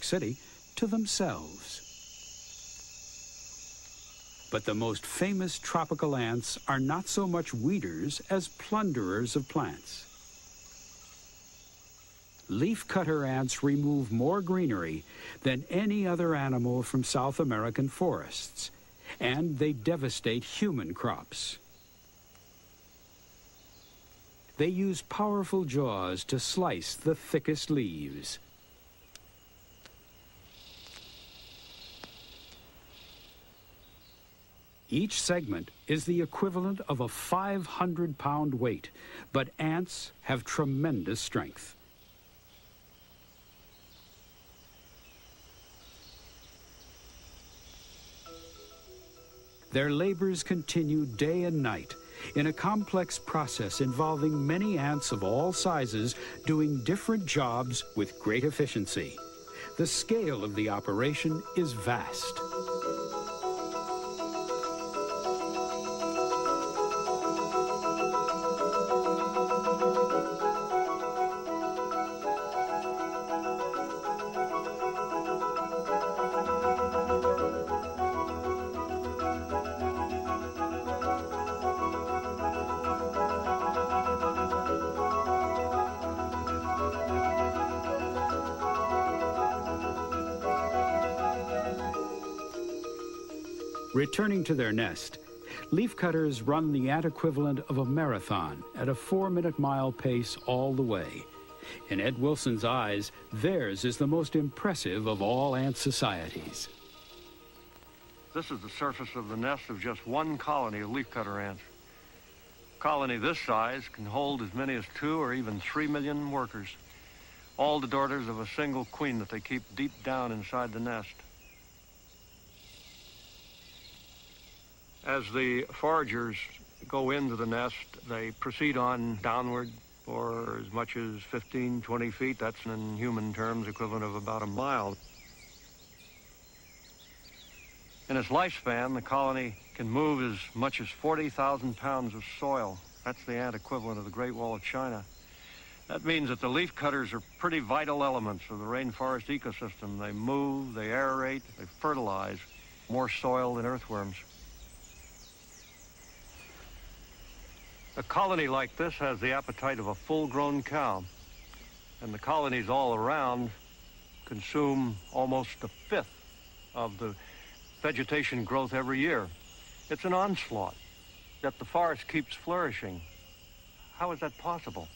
City to themselves. But the most famous tropical ants are not so much weeders as plunderers of plants. Leafcutter ants remove more greenery than any other animal from South American forests, and they devastate human crops. They use powerful jaws to slice the thickest leaves. Each segment is the equivalent of a 500-pound weight, but ants have tremendous strength. Their labors continue day and night in a complex process involving many ants of all sizes doing different jobs with great efficiency. The scale of the operation is vast. Returning to their nest, leafcutters run the ant equivalent of a marathon at a 4-minute-mile pace all the way. In Ed Wilson's eyes, theirs is the most impressive of all ant societies. This is the surface of the nest of just one colony of leafcutter ants. A colony this size can hold as many as 2 or even 3 million workers, all the daughters of a single queen that they keep deep down inside the nest. As the foragers go into the nest, they proceed on downward for as much as 15, 20 feet. That's in human terms equivalent of about a mile. In its lifespan, the colony can move as much as 40,000 pounds of soil. That's the ant equivalent of the Great Wall of China. That means that the leafcutters are pretty vital elements of the rainforest ecosystem. They move, they aerate, they fertilize more soil than earthworms. A colony like this has the appetite of a full-grown cow, and the colonies all around consume almost a fifth of the vegetation growth every year. It's an onslaught, yet the forest keeps flourishing. How is that possible?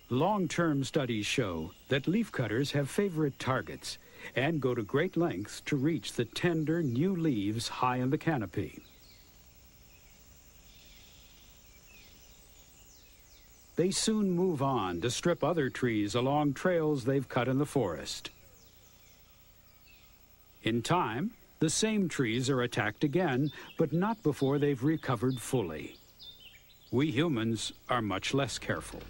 Long-term studies show that leafcutters have favorite targets and go to great lengths to reach the tender new leaves high in the canopy. They soon move on to strip other trees along trails they've cut in the forest. In time, the same trees are attacked again, but not before they've recovered fully. We humans are much less careful.